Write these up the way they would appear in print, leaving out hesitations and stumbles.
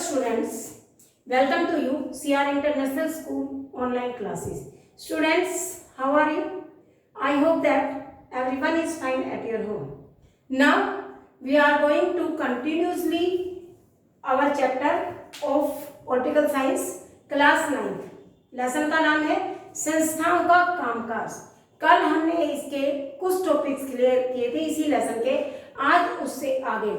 students, welcome to you CR International School online classes. Students, how are you? I hope that everyone is fine at your home. Now we are going to continuously our chapter of political science class 9th. Lesson का नाम है संस्थाओं का कामकाज। कल हमने इसके कुछ टॉपिक्स क्लियर किए थे इसी लेसन के। आज उससे आगे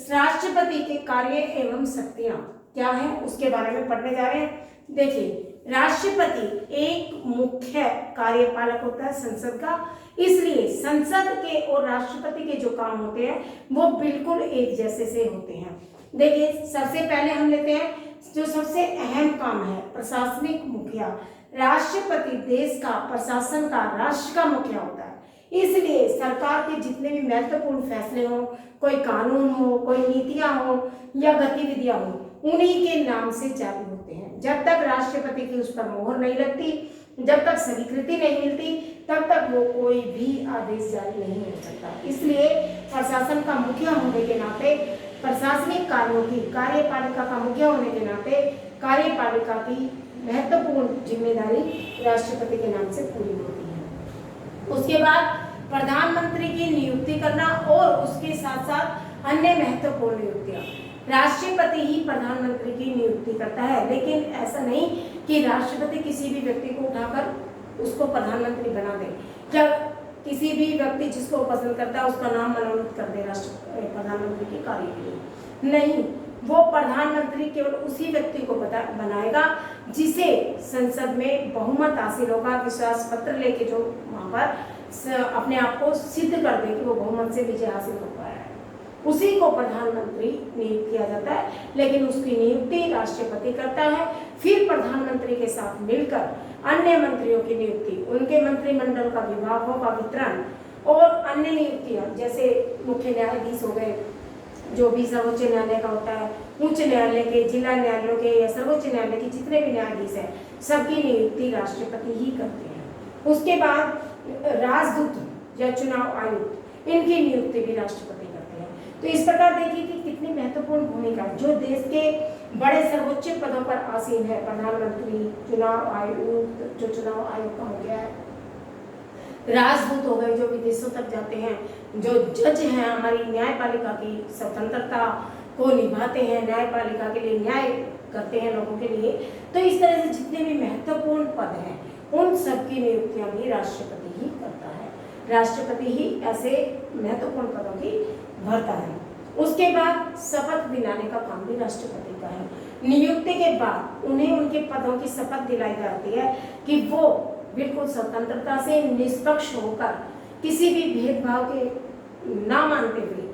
राष्ट्रपति के कार्य एवं शक्तियां क्या है उसके बारे में पढ़ने जा रहे हैं। देखिए, राष्ट्रपति एक मुख्य कार्यपालक होता है संसद का, इसलिए संसद के और राष्ट्रपति के जो काम होते हैं वो बिल्कुल एक जैसे से होते हैं। देखिए, सबसे पहले हम लेते हैं जो सबसे अहम काम है प्रशासनिक मुखिया। राष्ट्रपति देश का प्रशासन का राष्ट्र का मुखिया होता है, इसलिए सरकार के जितने भी महत्वपूर्ण फैसले हो, कोई कानून हो, कोई नीतियां हो या गतिविधियां हो, उन्हीं के नाम से जारी होते हैं। जब तक राष्ट्रपति की उस पर मोहर नहीं लगती, जब तक स्वीकृति नहीं मिलती, तब तक वो कोई भी आदेश जारी नहीं हो सकता। इसलिए प्रशासन का मुखिया होने के नाते, प्रशासनिक कार्यों की कार्यपालिका का मुखिया होने के नाते कार्यपालिका की महत्वपूर्ण जिम्मेदारी राष्ट्रपति के नाम से पूरी होती है। उसके बाद प्रधानमंत्री की नियुक्ति करना और उसके साथ साथ अन्य महत्वपूर्ण नियुक्तियां। राष्ट्रपति ही प्रधानमंत्री की नियुक्ति करता है, लेकिन ऐसा नहीं कि राष्ट्रपति किसी भी व्यक्ति को उठाकर उसको प्रधानमंत्री बना दे, जब किसी भी व्यक्ति जिसको पसंद करता है उसका नाम मनोनीत कर दे प्रधानमंत्री के कार्य के लिए। नहीं, वो प्रधानमंत्री केवल उसी व्यक्ति को बनाएगा जिसे संसद में बहुमत हासिल होगा, विश्वास पत्र लेके जो वहां पर अपने आप को सिद्ध कर दे कि वो बहुमत से विजय हासिल कर पाया है, उसी को प्रधानमंत्री नियुक्त किया जाता है। लेकिन उसकी नियुक्ति राष्ट्रपति करता है। फिर प्रधानमंत्री के साथ मिलकर अन्य मंत्रियों की नियुक्ति, उनके मंत्रिमंडल का विभागों का वितरण और अन्य नियुक्तियां, जैसे मुख्य न्यायाधीश हो गए, जो भी सर्वोच्च न्यायालय का होता है, उच्च न्यायालय के, जिला न्यायालयों के या सर्वोच्च न्यायालय के जितने भी न्यायाधीश हैं, सबकी नियुक्ति राष्ट्रपति ही करते हैं। उसके बाद राजदूत या चुनाव आयुक्त, इनकी नियुक्ति भी राष्ट्रपति करते हैं। तो इस प्रकार देखिए कि कितनी महत्वपूर्ण भूमिका जो देश के बड़े सर्वोच्च पदों पर आसीन है, प्रधानमंत्री, चुनाव आयुक्त जो चुनाव आयोग का हो गया है, राजदूत हो गए जो विदेशों तक जाते हैं, जो जज हैं हमारी न्यायपालिका की स्वतंत्रता को निभाते हैं, न्यायपालिका के लिए न्याय करते हैं लोगों के लिए। तो इस तरह से जितने भी महत्वपूर्ण पद हैं उन सबकी नियुक्तियां भी राष्ट्रपति ही करता है। राष्ट्रपति ही ऐसे महत्वपूर्ण पदों की भरता है। उसके बाद शपथ दिलाने का काम भी राष्ट्रपति का है। नियुक्ति के बाद उन्हें उनके पदों की शपथ दिलाई जाती है कि वो बिल्कुल स्वतंत्रता से निष्पक्ष होकर किसी भी भेदभाव के ना मानते हुए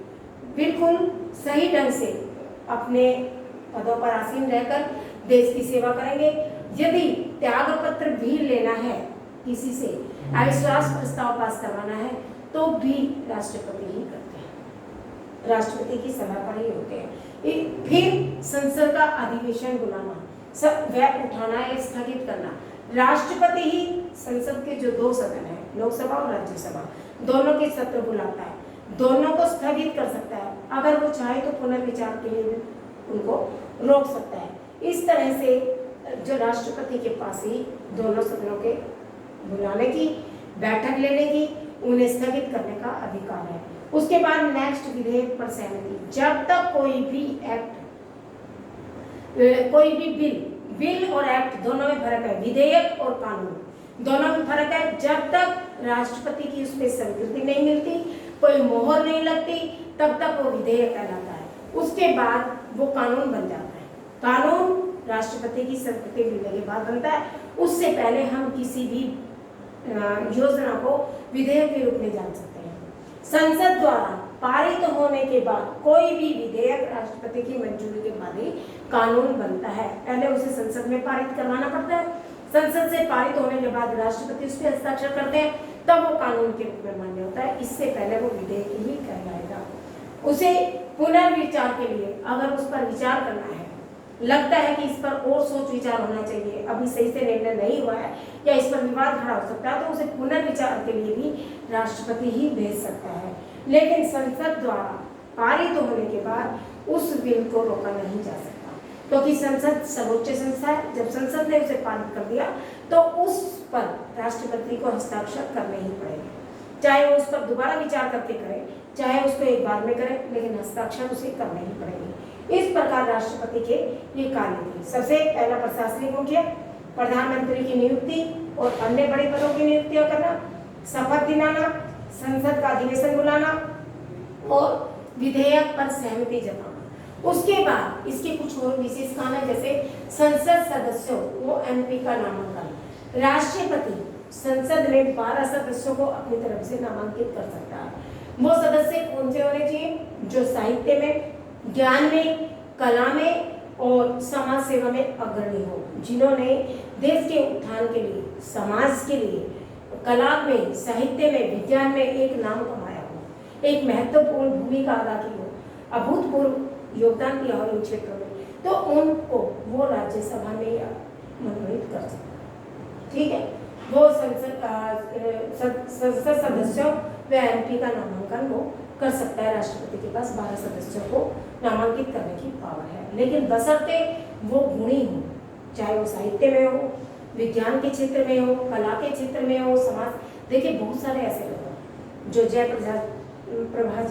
बिल्कुल सही ढंग से अपने पदों पर आसीन रहकर देश की सेवा करेंगे। यदि त्याग पत्र भी लेना है, किसी से अविश्वास प्रस्ताव पास करवाना है, तो भी राष्ट्रपति ही करते हैं, राष्ट्रपति की सलाह पर ही होते हैं। फिर संसद का अधिवेशन बुलाना, सब वह उठाना या स्थगित करना, राष्ट्रपति ही संसद के जो दो सदन है, लोकसभा और राज्यसभा, दोनों के सत्र बुलाता है, दोनों को स्थगित कर सकता है, अगर वो चाहे तो पुनर्विचार के लिए भी उनको रोक सकता है। इस तरह से जो राष्ट्रपति के पास ही दोनों सदनों के बुलाने की, बैठक लेने की, उन्हें स्थगित करने का अधिकार है। उसके बाद नेक्स्ट विधेयक पर सहमति। जब तक कोई भी एक्ट, कोई भी बिल और एक्ट दोनों में फर्क है, विधेयक और कानून दोनों में फर्क है। जब तक राष्ट्रपति की उसमें स्वीकृति नहीं मिलती, कोई मोहर नहीं लगती, तब तक वो विधेयक कहलाता है। उसके बाद वो कानून बन जाता है। कानून राष्ट्रपति की स्वीकृति मिलने के बाद बनता है। उससे पहले हम किसी भी योजना को विधेयक के रूप में जान सकते हैं। संसद द्वारा पारित होने के बाद कोई भी विधेयक राष्ट्रपति की मंजूरी के बाद ही कानून बनता है। पहले उसे संसद में पारित करवाना पड़ता है, संसद से पारित होने के बाद राष्ट्रपति उस पर हस्ताक्षर करते हैं, तब वो कानून के रूप में मान्य होता है। इससे पहले वो विधेयक ही कहलाएगा। उसे पुनर्विचार के लिए अगर उस पर विचार करना है, लगता है कि इस पर और सोच विचार होना चाहिए, अभी सही से निर्णय नहीं हुआ है या इस पर विवाद खड़ा हो सकता है, तो उसे पुनर्विचार के लिए भी राष्ट्रपति ही भेज सकता है। लेकिन संसद द्वारा पारित होने के बाद उस बिल को रोका नहीं जा सकता। क्योंकि संसद सर्वोच्च संस्था है। जब संसद ने उसे पारित कर दिया तो उस पर राष्ट्रपति को हस्ताक्षर करने ही पड़ेंगे, चाहे वो उस पर दोबारा विचार करके करे, चाहे उसको एक बार में करे, लेकिन हस्ताक्षर उसे करने ही पड़ेंगे। इस प्रकार राष्ट्रपति के ये कार्य थे। सबसे पहला प्रशासनिक मुखिया, प्रधानमंत्री की नियुक्ति और अन्य बड़े पदों की नियुक्तियां करना, शपथ दिलाना, संसद का अधिवेशन बुलाना और विधेयक पर सहमति जताना। उसके बाद इसके कुछ और विशेष काम है, जैसे संसद सदस्यों वो एमपी का नामांकन। राष्ट्रपति संसद में 12 सदस्यों को अपनी तरफ से नामांकित कर सकता है। वो सदस्य कौन से होने चाहिए? जो साहित्य में, ज्ञान में, कला में और समाज सेवा में अग्रणी हो, जिन्होंने देश के उत्थान के लिए, समाज के लिए, कला में, साहित्य में, विज्ञान में एक नाम कमाया हो, एक महत्वपूर्ण भूमिका अदा की हो, अभूतपूर्व योगदान दिया हो इन क्षेत्रों में, तो उनको वो राज्यसभा में मनोनीत कर सकता है। ठीक है, वो संसद सदस्यों व एमपी का नामांकन वो कर सकता है। राष्ट्रपति के पास 12 सदस्यों को नामांकित करने की पावर है, लेकिन बशर्ते वो गुणी हो, चाहे वो साहित्य में हो, विज्ञान के क्षेत्र में हो, कला के क्षेत्र में हो, समाज। देखिए बहुत सारे ऐसे लोग हैं जो जयप्रभा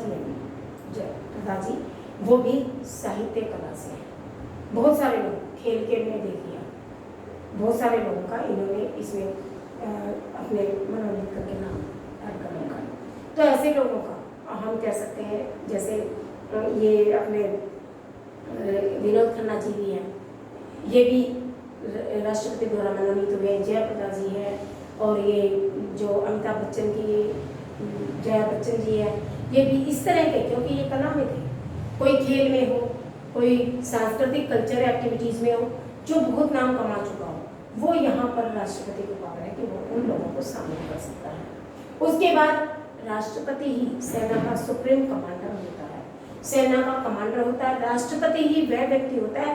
जी वो भी साहित्य कला से हैं। बहुत सारे लोग खेल के में देख लिया, बहुत सारे लोगों का इन्होंने इसमें अपने मनोनीत करके नाम ऐड कर रखा है। तो ऐसे लोगों का हम कह सकते हैं, जैसे ये अपने विनोद खन्ना जी भी हैं, ये भी राष्ट्रपति द्वारा मनोनीत हुए। जयप्रदा जी है, और ये जो अमिताभ बच्चन की जया बच्चन जी है, ये भी इस तरह के, क्योंकि ये कला में थे, कोई खेल में हो, कोई सांस्कृतिक कल्चर एक्टिविटीज में हो, जो बहुत नाम कमा चुका हो, वो यहाँ पर राष्ट्रपति को पावर है कि वो उन लोगों को शामिल कर सकता है। उसके बाद राष्ट्रपति ही सेना का सुप्रीम कमांडर होता है, सेना का कमांडर होता है। राष्ट्रपति ही वह व्यक्ति होता है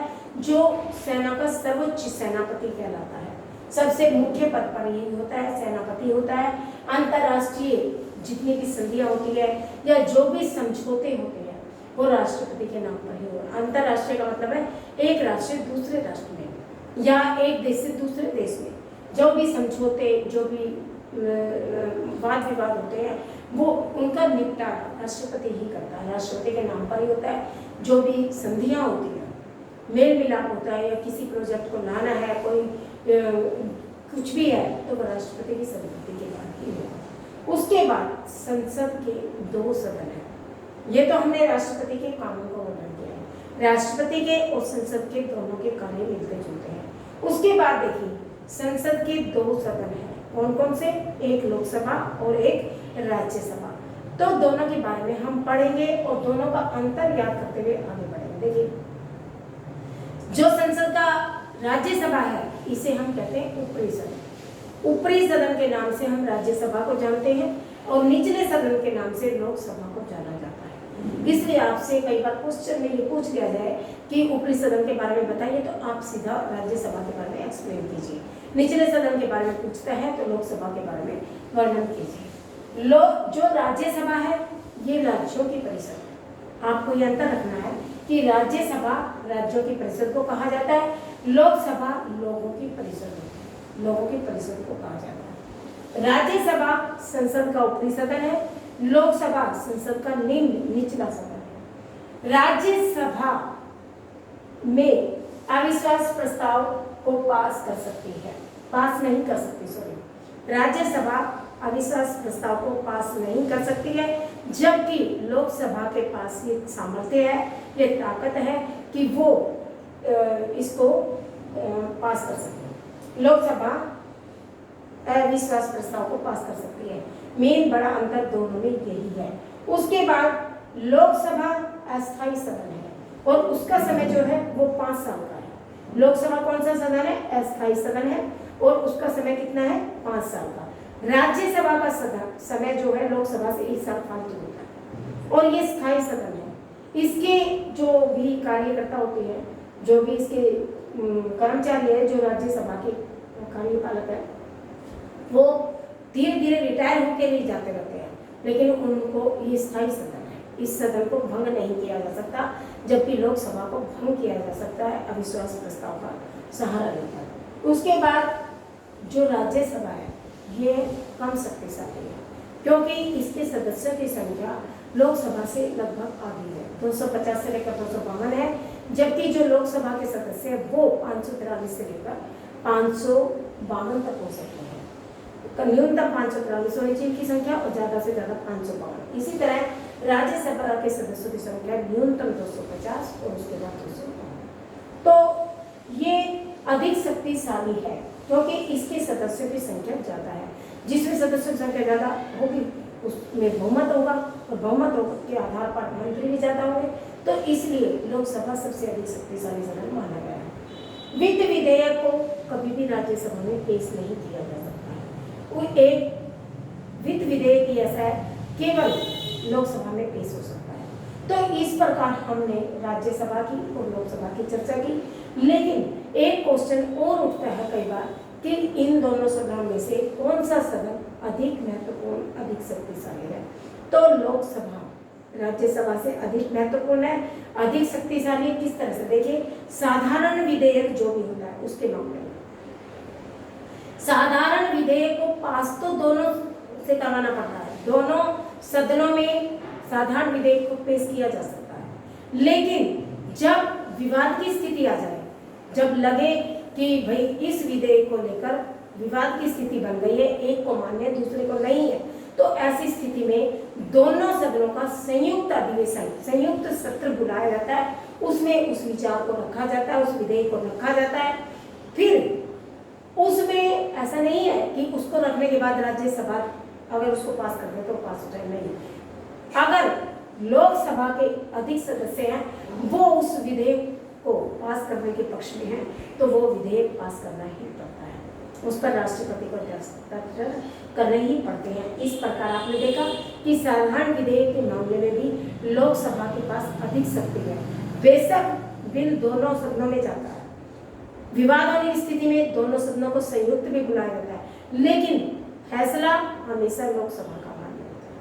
जो सेना का सर्वोच्च सेनापति कहलाता है। सबसे मुख्य पद पर यही होता है, सेनापति होता है। अंतर्राष्ट्रीय जितनी भी संधियां होती है या जो भी समझौते होते हैं वो राष्ट्रपति के नाम पर ही हो। अंतर्राष्ट्रीय का मतलब है एक राष्ट्र से दूसरे राष्ट्र में या एक देश से दूसरे देश में जो भी समझौते, जो भी वाद विवाद होते हैं, वो उनका निपटारा राष्ट्रपति ही करता है, राष्ट्रपति के नाम पर ही होता है। जो भी संधियां होती हैं, मेल मिलाप होता है, या किसी प्रोजेक्ट को लाना है, कोई कुछ भी है, तो वो राष्ट्रपति की सम्मति के बाद ही होगा। उसके बाद संसद के 2 सदन हैं। ये तो हमने राष्ट्रपति के कानून को वर्णन किया है। राष्ट्रपति के और संसद के दोनों के कार्य मिलते जुलते हैं। उसके बाद देखिए संसद के 2 सदन हैं, कौन कौन से? एक लोकसभा और एक राज्यसभा। तो दोनों के बारे में हम पढ़ेंगे और दोनों का अंतर याद करते हुए आगे बढ़ेंगे। देखिए जो संसद का राज्यसभा है इसे हम कहते हैं ऊपरी सदन। ऊपरी सदन के नाम से हम राज्यसभा को जानते हैं और निचले सदन के नाम से लोकसभा को जाना जाता है। इसलिए आपसे कई बार क्वेश्चन में ये पूछ लिया जाए कि ऊपरी सदन के बारे में बताइए, तो आप सीधा राज्यसभा के बारे में एक्सप्लेन कीजिए। निचले सदन के बारे में पूछता है तो लोकसभा के बारे में वर्णन कीजिए। जो राज्यसभा है ये राज्यों की परिषद है। आपको ये अंतर रखना है कि राज्यसभा राज्यों की परिषद को कहा जाता है, लोकसभा लोगों की परिषद होती है, लोगों की परिषद को कहा जाता है। राज्यसभा संसद का ऊपरी सदन है, लोकसभा संसद का निचला सदन है। राज्यसभा में अविश्वास प्रस्ताव को पास कर सकती है, पास नहीं कर सकती, सॉरी, राज्यसभा अविश्वास प्रस्ताव को पास नहीं कर सकती है, जबकि लोकसभा के पास ये सामर्थ्य है, ये ताकत है कि वो इसको पास कर सकती है। लोकसभा अविश्वास प्रस्ताव को पास कर सकती है। मेन बड़ा अंतर दोनों में यही है। उसके बाद लोकसभा अस्थायी सदन है और उसका समय जो है वो 5 साल का है। लोकसभा कौन सा सदन है? अस्थायी सदन है और उसका समय कितना है? 5 साल का। राज्यसभा का समय जो है लोकसभा से 1 साल फालतू होता है और ये स्थायी सदन है। इसके जो भी कार्यकर्ता होते हैं, जो भी इसके कर्मचारी है, जो राज्यसभा के कार्यपालक है, वो धीरे धीरे रिटायर होकर नहीं जाते रहते हैं, लेकिन उनको ये स्थायी सदन है, इस सदन को भंग नहीं किया जा सकता। जबकि लोकसभा को भंग किया जा सकता है अविश्वास प्रस्ताव का सहारा लेकर। उसके बाद जो राज्यसभा है ये कम शक्तिशाली है, क्योंकि इसके सदस्यों की संख्या लोकसभा से लगभग आधी है, 250 से लेकर 252 है, जबकि जो लोकसभा के सदस्य हैं वो 543 से लेकर 552 तक हो सकते हैं। न्यूनतम 543 होनी चाहिए की संख्या और ज्यादा से ज्यादा 552। इसी तरह राज्यसभा के सदस्यों की संख्या न्यूनतम 250 और उसके बाद 252। तो ये अधिक शक्तिशाली है क्योंकि इसके सदस्यों की संख्या ज्यादा है। जिसमें सदस्यों की संख्या ज्यादा होगी उसमें बहुमत होगा और बहुमत के आधार पर मंत्री भी ज्यादा होंगे, तो इसलिए लोकसभा सबसे अधिक शक्तिशाली सदन माना गया है। वित्त विधेयक को कभी भी राज्यसभा में पेश नहीं किया जा सकता है। वो एक वित्त विधेयक ही ऐसा है केवल लोकसभा में पेश हो सकता है। तो इस प्रकार हमने राज्यसभा की और लोकसभा की चर्चा की, लेकिन एक क्वेश्चन और उठता है कई बार कि इन दोनों सदनों में से कौन सा सदन अधिक महत्वपूर्ण, अधिक शक्तिशाली है। तो लोकसभा राज्यसभा से अधिक महत्वपूर्ण है, अधिक शक्तिशाली। किस तरह से देखिए, साधारण विधेयक जो भी होता है उसके मामले में साधारण विधेयक को पास तो दोनों से करवाना पड़ता है, दोनों सदनों में साधारण विधेयक को पेश किया जा सकता है। लेकिन जब विवाद की स्थिति आ जाए, जब लगे कि भाई इस विधेयक को लेकर विवाद की स्थिति बन गई है, एक को मान्य है दूसरे को नहीं है, तो ऐसी स्थिति में दोनों सदनों का संयुक्त अधिवेशन, संयुक्त सत्र बुलाया जाता है। उसमें उस विचार को रखा जाता है, उस विधेयक को रखा जाता है। फिर उसमें ऐसा नहीं है कि उसको रखने के बाद राज्यसभा अगर उसको पास कर दे तो पास हो जाए, नहीं। अगर लोकसभा के अधिक सदस्य हैं वो उस विधेयक को पास करने के पक्ष में है तो वो विधेयक पास करना ही पड़ता है, उस पर राष्ट्रपति को हस्ताक्षर करने ही पड़ते हैं। इस प्रकार आपने देखा कि साधारण विधेयक के मामले में भी लोकसभा के पास अधिक शक्ति है। बेशक बिल दोनों सदनों में जाता है, विवाद होने की स्थिति में दोनों सदनों को संयुक्त भी बुलाया जाता है, लेकिन फैसला हमेशा लोकसभा का मान्य होता है।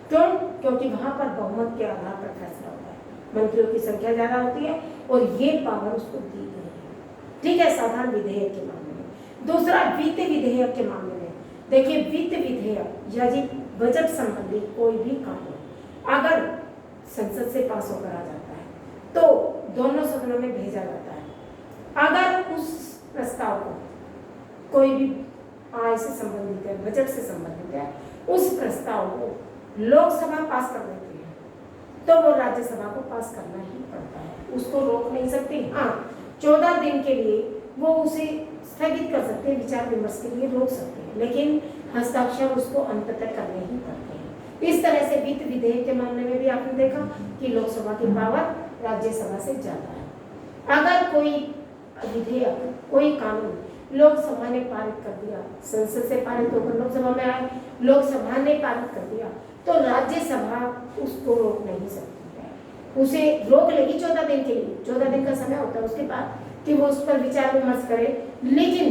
क्यों? क्योंकि वहां पर बहुमत के आधार पर फैसला होता है, मंत्रियों की संख्या ज्यादा होती है और ये पावर उसको दी गई है। ठीक है, साधारण विधेयक के मामले में। दूसरा, वित्त विधेयक के मामले में देखिए, वित्त विधेयक या बजट संबंधी कोई भी कानून अगर संसद से पास होकर आ जाता है तो दोनों सदनों में भेजा जाता है। अगर उस प्रस्ताव को कोई भी आय से संबंधित है, बजट से संबंधित है, उस प्रस्ताव को लोकसभा पास कर देती है तो वो राज्यसभा को पास करना ही पड़ता है, उसको रोक नहीं सकती। हाँ, 14 दिन के लिए वो उसे स्थगित कर सकते हैं, विचार विमर्श के लिए रोक सकते हैं, लेकिन हस्ताक्षर उसको अंततः करने ही पड़ते हैं। इस तरह से वित्त विधेयक के मामले में भी आपने देखा कि लोकसभा की पावर राज्यसभा से ज्यादा है। अगर कोई विधेयक, कोई कानून लोकसभा ने पारित कर दिया, संसद से पारित होकर लोकसभा में आए, लोकसभा ने पारित कर दिया, तो राज्यसभा उसको रोक नहीं सकती है। उसे रोक लेगी 14 दिन के लिए, 14 दिन का समय होता है उसके बाद कि वो उस पर विचार विमर्श करे, लेकिन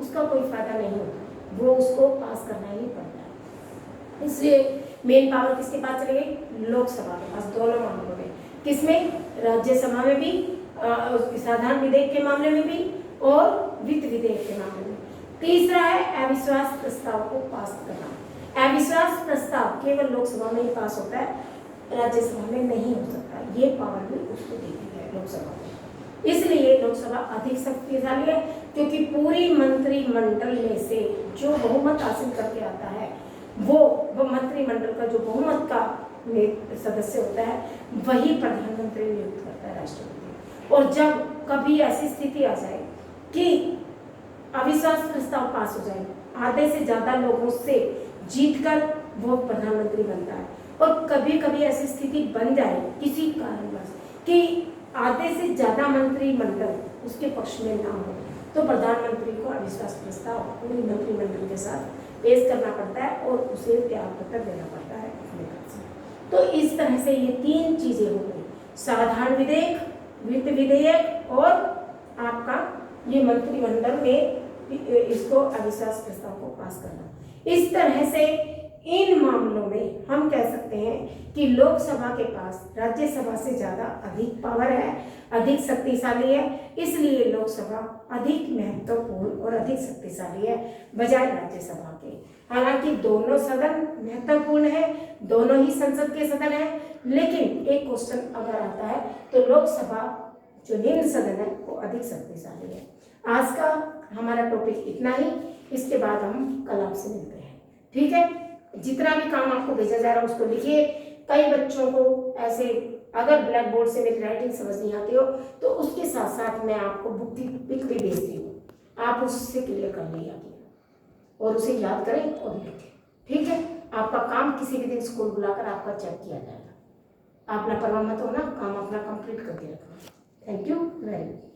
उसका कोई फायदा नहीं होता, वो उसको पास करना ही पड़ता है। इसलिए मेन पावर किसके पास चली गई? लोकसभा के पास, दोनों मामलों में। किसमें? राज्यसभा में भी, साधारण विधेयक के मामले में भी और वित्त विधेयक के मामले में। तीसरा है अविश्वास प्रस्ताव को पास करना। अविश्वास प्रस्ताव केवल लोकसभा में ही पास होता है, राज्यसभा में नहीं हो सकता। ये पावर भी उसको दी गई है लोकसभा को। इसलिए लोकसभा अधिक शक्तिशाली है क्योंकि पूरी मंत्रिमंडल में से जो बहुमत हासिल करके आता है वो मंत्रिमंडल का जो बहुमत का सदस्य होता है वही प्रधानमंत्री नियुक्त करता है, राष्ट्रपति। और जब कभी ऐसी स्थिति आ जाए कि अविश्वास प्रस्ताव पास हो जाए, आधे से ज्यादा लोगों से जीतकर वो प्रधानमंत्री बनता है, और कभी कभी ऐसी स्थिति बन जाए किसी कारणवश कि आधे से ज्यादा मंत्रिमंडल उसके पक्ष में ना हो, तो प्रधानमंत्री को अविश्वास प्रस्ताव पूरी मंत्रिमंडल के साथ पेश करना पड़ता है और उसे त्याग पत्र देना पड़ता है अपने पद से। तो इस तरह से ये तीन चीजें हो गई, साधारण विधेयक, वित्त विधेयक और आपका ये मंत्रिमंडल में इसको अविश्वास प्रस्ताव को पास करना। इस तरह से इन मामलों में हम कह सकते हैं कि लोकसभा के पास राज्यसभा से ज़्यादा अधिक पावर है, अधिक शक्तिशाली है, इसलिए लोकसभा अधिक महत्वपूर्ण और अधिक शक्तिशाली है बजाय राज्यसभा के। हालांकि दोनों सदन महत्वपूर्ण है, दोनों ही संसद के सदन है, लेकिन एक क्वेश्चन अगर आता है तो लोकसभा जो निम्न सदन है वो अधिक शक्तिशाली है। आज का हमारा टॉपिक इतना ही, इसके बाद हम कल आपसे मिलते हैं, ठीक है। जितना भी काम आपको भेजा जा रहा है उसको लिखिए। कई बच्चों को ऐसे अगर ब्लैक बोर्ड से मेरी राइटिंग समझ नहीं आती हो तो उसके साथ साथ मैं आपको बुक की पिक भी भेजती हूँ, आप उससे क्लियर कर लिया और उसे याद करें और लिखें, ठीक है। आपका काम किसी भी दिन स्कूल बुलाकर आपका चेक किया जाएगा। आप लापरवाह मत होना, काम अपना कंप्लीट करके रखना। Thank you very much.